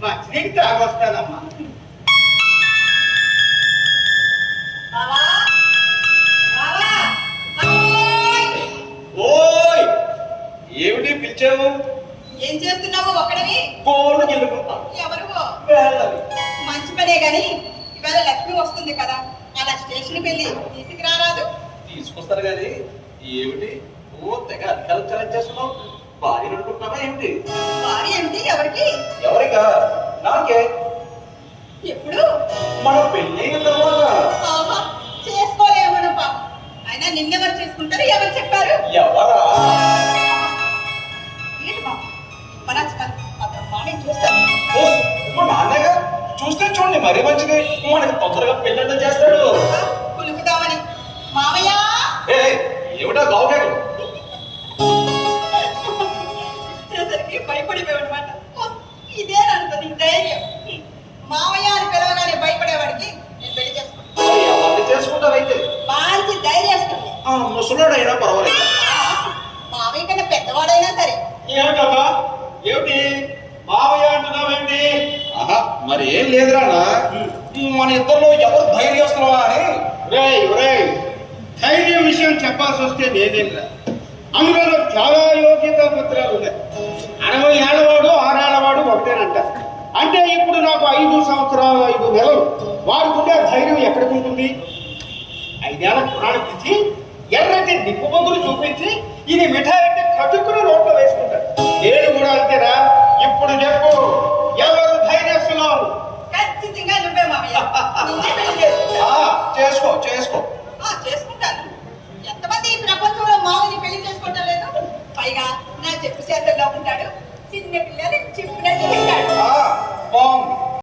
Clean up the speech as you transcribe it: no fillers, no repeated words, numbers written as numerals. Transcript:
మంచినీళ్ళు తాగొస్తానమ్మా. ఓయ్ ఏమిటి పిలిచావు? ఏం చేస్తున్నావు ఒక్కడివి? కోళ్ళు గెలుపుతా. ఎవరు? వేళ్ళవి. మంచి పనే గాని ఇవాళ లక్ష్మి వస్తుంది కదా, అలా స్టేషన్కి వెళ్ళి తీసుకురారాదు? తీసుకొస్తారు కానీ ఏమిటి ఓ తెగ అధికారం చేస్తున్నావు? భార్య అనుకుంటున్నావా ఏమిటి? భార్య ఏమిటి? ఎవరికి? ఎవరికా? నాకే. ఎప్పుడు? మన పెళ్ళైన తర్వాత. ఆహా, చేసుకోలేమను పాప. అయినా నిన్నెవరు చేసుకుంటారు? ఎవరు చెప్పారు? ఎవరా? ఏంటి బాబు చూస్తాను. ఓ మా నాన్నగా చూస్తే చూడండి మరీ మంచిది. మనకి తొందరగా పెళ్ళంతా చేస్తాడు. కులుకుదామని. మామయ్య ఏమిటా బావుగాడు వచ్చేసరికి భయపడిపోయాడు అనమాట. ఇదేనంత నీ ధైర్యం? మామయ్య అని పిలవగానే భయపడేవాడికి నేను పెళ్లి చేసుకుంటాను. ఎవరిని చేసుకుంటావైతే? మంచి ధైర్యస్తుంది. ముసలోడైనా పర్వాలేదు. మామయ్య కన్నా పెద్దవాడైనా సరే. ఏమిటమ్మా? ఏమిటి మావయ్య అంటున్నావేంటి? మరి ఏం లేదురా, మన ఇద్దరిలో ఎవరు ధైర్యస్తున్నావా అని. ధైర్యం విషయం చెప్పాల్సి వస్తే నేనేంరా, అందులో చాలా యోగ్యతా పత్రాలు ఉన్నాయి. 60 ఏళ్ళవాడు 6 ఏళ్ళవాడు ఒకటేనంట. అంటే ఇప్పుడు నాకు 5 సంవత్సరాలు 5 నెలలు. వాడుకుంటే ధైర్యం ఎక్కడికి ఉంటుంది? 5 ఏళ్ల పురాణం ఇచ్చి ఎర్రటి నిప్పుబొగ్గులు చూపించి ఇది మిఠాయి అంటే కటుక్కుని నోట్లో వేసుకుంటారు. నేను కూడా అంతేరా. ఇప్పుడు చెప్పు, ఎవరు ధైర్యస్తున్నారు? ఖచ్చితంగా నువ్వే మామయ్య. నిన్నే పెళ్లి చేసుకుంటా. చేసుకో చేసుకో. చేసుకుంటాను. ఎంతమంది ఈ ప్రపంచంలో మామయ్యని పెళ్లి చేసుకోవటం లేదు? పైగా నా చెప్పు చేతుల్లో ఉంటాడు. చిన్న పిల్లలు చెప్పినట్టు